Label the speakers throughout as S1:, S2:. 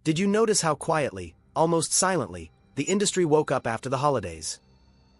S1: Did you notice how quietly, almost silently, the industry woke up after the holidays?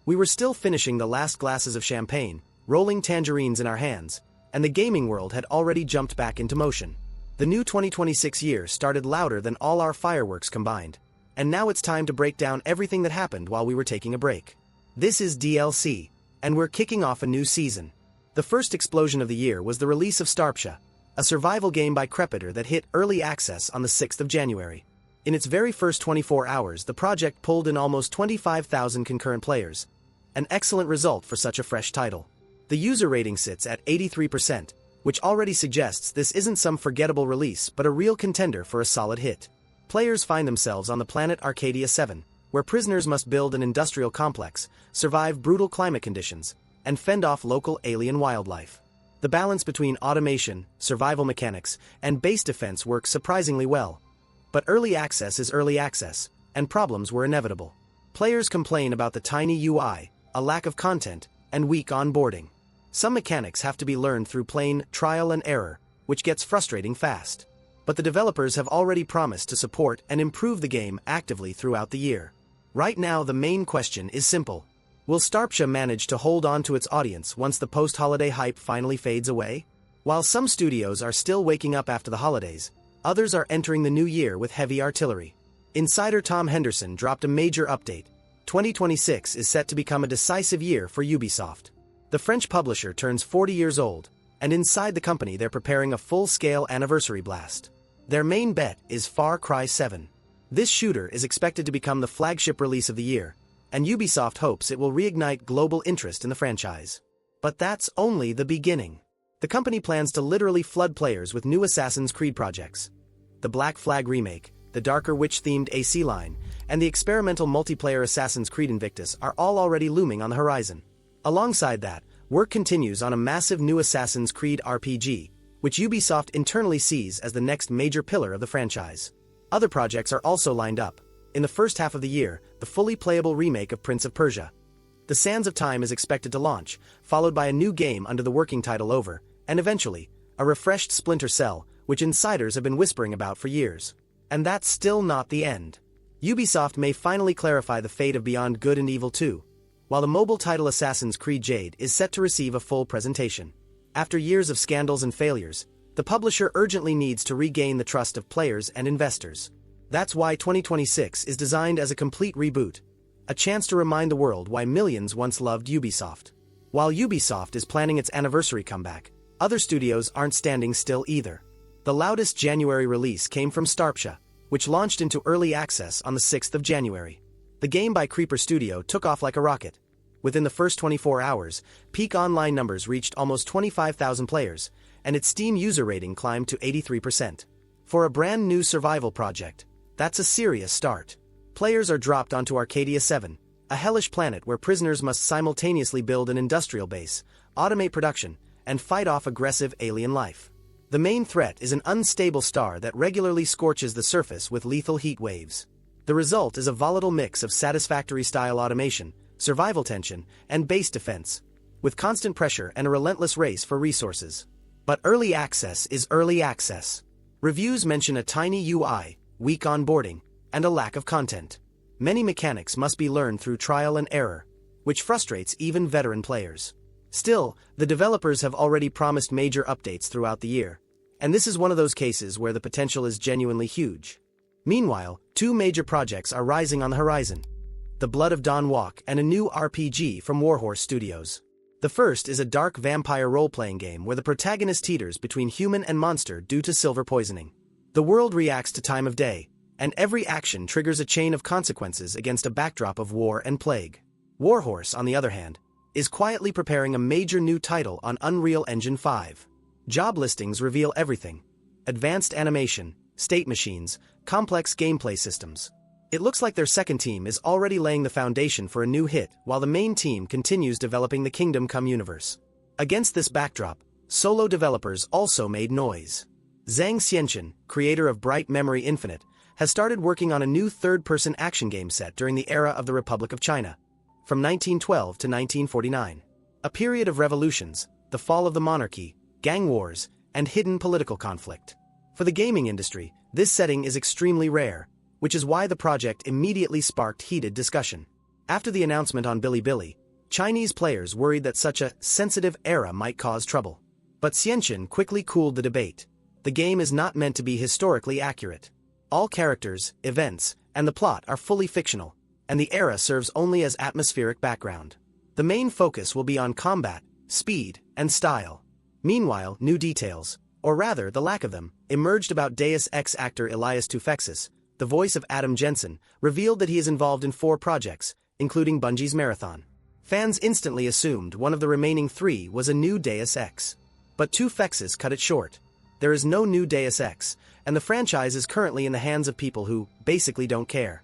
S1: We were still finishing the last glasses of champagne, rolling tangerines in our hands, and the gaming world had already jumped back into motion. The new 2026 year started louder than all our fireworks combined, and now it's time to break down everything that happened while we were taking a break. This is DLC, and we're kicking off a new season. The first explosion of the year was the release of Starpcha, a survival game by Crepitor that hit early access on the 6th of January. In its very first 24 hours, the project pulled in almost 25,000 concurrent players, an excellent result for such a fresh title. The user rating sits at 83%, which already suggests this isn't some forgettable release but a real contender for a solid hit. Players find themselves on the planet Arcadia 7, where prisoners must build an industrial complex, survive brutal climate conditions, and fend off local alien wildlife. The balance between automation, survival mechanics, and base defense works surprisingly well. But early access is early access, and problems were inevitable. Players complain about the tiny UI, a lack of content, and weak onboarding. Some mechanics have to be learned through plain trial and error, which gets frustrating fast. But the developers have already promised to support and improve the game actively throughout the year. Right now, the main question is simple. Will Starpcha manage to hold on to its audience once the post-holiday hype finally fades away? While some studios are still waking up after the holidays, others are entering the new year with heavy artillery. Insider Tom Henderson dropped a major update. 2026 is set to become a decisive year for Ubisoft. The French publisher turns 40 years old, and inside the company they're preparing a full-scale anniversary blast. Their main bet is Far Cry 7. This shooter is expected to become the flagship release of the year, and Ubisoft hopes it will reignite global interest in the franchise. But that's only the beginning. The company plans to literally flood players with new Assassin's Creed projects. The Black Flag remake, the darker witch-themed AC line, and the experimental multiplayer Assassin's Creed Invictus are all already looming on the horizon. Alongside that, work continues on a massive new Assassin's Creed RPG, which Ubisoft internally sees as the next major pillar of the franchise. Other projects are also lined up. In the first half of the year, the fully playable remake of Prince of Persia. The Sands of Time is expected to launch, followed by a new game under the working title Over, and eventually, a refreshed Splinter Cell, which insiders have been whispering about for years. And that's still not the end. Ubisoft may finally clarify the fate of Beyond Good and Evil 2, while the mobile title Assassin's Creed Jade is set to receive a full presentation. After years of scandals and failures, the publisher urgently needs to regain the trust of players and investors. That's why 2026 is designed as a complete reboot, a chance to remind the world why millions once loved Ubisoft. While Ubisoft is planning its anniversary comeback, other studios aren't standing still either. The loudest January release came from Starpcha, which launched into early access on the 6th of January. The game by Creeper Studio took off like a rocket. Within the first 24 hours, peak online numbers reached almost 25,000 players, and its Steam user rating climbed to 83%. For a brand new survival project, that's a serious start. Players are dropped onto Arcadia 7, a hellish planet where prisoners must simultaneously build an industrial base, automate production, and fight off aggressive alien life. The main threat is an unstable star that regularly scorches the surface with lethal heat waves. The result is a volatile mix of satisfactory-style automation, survival tension, and base defense, with constant pressure and a relentless race for resources. But early access is early access. Reviews mention a tiny UI, weak onboarding, and a lack of content. Many mechanics must be learned through trial and error, which frustrates even veteran players. Still, the developers have already promised major updates throughout the year, and this is one of those cases where the potential is genuinely huge. Meanwhile, two major projects are rising on the horizon: The Blood of Donn Walk and a new RPG from Warhorse Studios. The first is a dark vampire role-playing game where the protagonist teeters between human and monster due to silver poisoning. The world reacts to time of day, and every action triggers a chain of consequences against a backdrop of war and plague. Warhorse, on the other hand, is quietly preparing a major new title on Unreal Engine 5. Job listings reveal everything: advanced animation, state machines, complex gameplay systems. It looks like their second team is already laying the foundation for a new hit, while the main team continues developing the Kingdom Come universe. Against this backdrop, solo developers also made noise. Zhang Xianchen, creator of Bright Memory Infinite, has started working on a new third-person action game set during the era of the Republic of China, from 1912 to 1949. A period of revolutions, the fall of the monarchy, gang wars, and hidden political conflict. For the gaming industry, This setting is extremely rare, which is why the project immediately sparked heated discussion. After the announcement on Bilibili, Chinese players worried that such a sensitive era might cause trouble. But Xianxin quickly cooled the debate. The game is not meant to be historically accurate. All characters, events, and the plot are fully fictional, and the era serves only as atmospheric background. The main focus will be on combat, speed, and style. Meanwhile, new details, or rather the lack of them, emerged about Deus Ex actor Elias Toufexis, the voice of Adam Jensen, revealed that he is involved in 4 projects, including Bungie's Marathon. Fans instantly assumed one of the remaining 3 was a new Deus Ex. But Toufexis cut it short. There is no new Deus Ex, and the franchise is currently in the hands of people who basically don't care.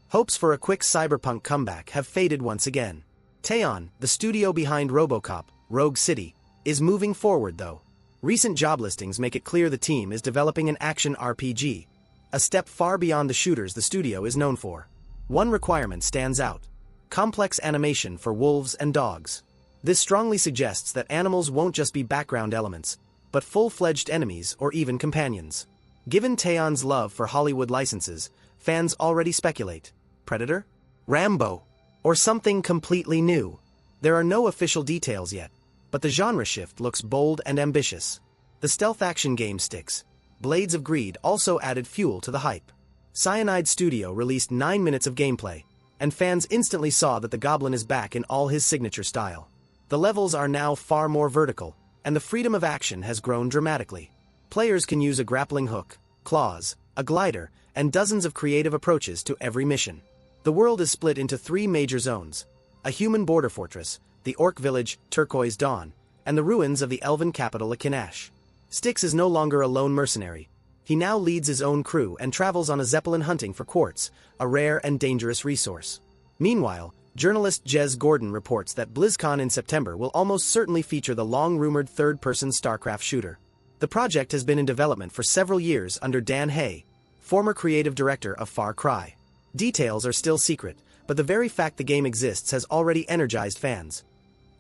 S1: Hopes for a quick cyberpunk comeback have faded once again. Teyon, the studio behind RoboCop, Rogue City, is moving forward though. Recent job listings make it clear the team is developing an action RPG, a step far beyond the shooters the studio is known for. One requirement stands out: complex animation for wolves and dogs. This strongly suggests that animals won't just be background elements, but full-fledged enemies or even companions. Given Teyon's love for Hollywood licenses, fans already speculate: Predator? Rambo? Or something completely new? There are no official details yet, but the genre shift looks bold and ambitious. The stealth action game Styx, Blades of Greed also added fuel to the hype. Cyanide Studio released 9 minutes of gameplay, and fans instantly saw that the Goblin is back in all his signature style. The levels are now far more vertical, and the freedom of action has grown dramatically. Players can use a grappling hook, claws, a glider, and dozens of creative approaches to every mission. The world is split into 3 major zones: a human border fortress, the orc village, Turquoise Dawn, and the ruins of the elven capital Akinash. Styx is no longer a lone mercenary. He now leads his own crew and travels on a zeppelin hunting for quartz, a rare and dangerous resource. Meanwhile, journalist Jez Gordon reports that BlizzCon in September will almost certainly feature the long-rumored third-person StarCraft shooter. The project has been in development for several years under Dan Hay, former creative director of Far Cry. Details are still secret, but the very fact the game exists has already energized fans.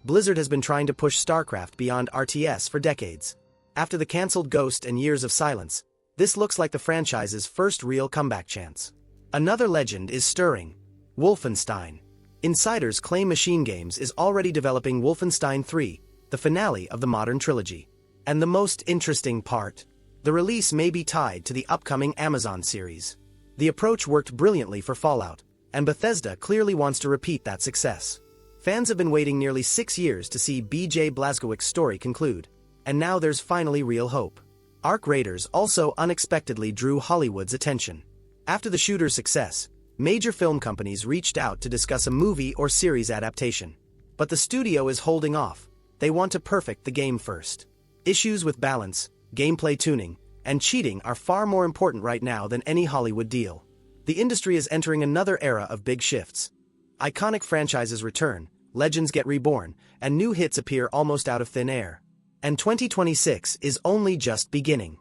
S1: Blizzard has been trying to push StarCraft beyond RTS for decades. After the cancelled Ghost and Years of Silence, this looks like the franchise's first real comeback chance. Another legend is stirring: Wolfenstein. Insiders claim Machine Games is already developing Wolfenstein 3, the finale of the modern trilogy. And the most interesting part: the release may be tied to the upcoming Amazon series. The approach worked brilliantly for Fallout, and Bethesda clearly wants to repeat that success. Fans have been waiting nearly 6 years to see B.J. Blazkowicz's story conclude, and now there's finally real hope. Arc Raiders also unexpectedly drew Hollywood's attention. After the shooter's success, major film companies reached out to discuss a movie or series adaptation. But the studio is holding off. They want to perfect the game first. Issues with balance, gameplay tuning, and cheating are far more important right now than any Hollywood deal. The industry is entering another era of big shifts. Iconic franchises return, legends get reborn, and new hits appear almost out of thin air. And 2026 is only just beginning.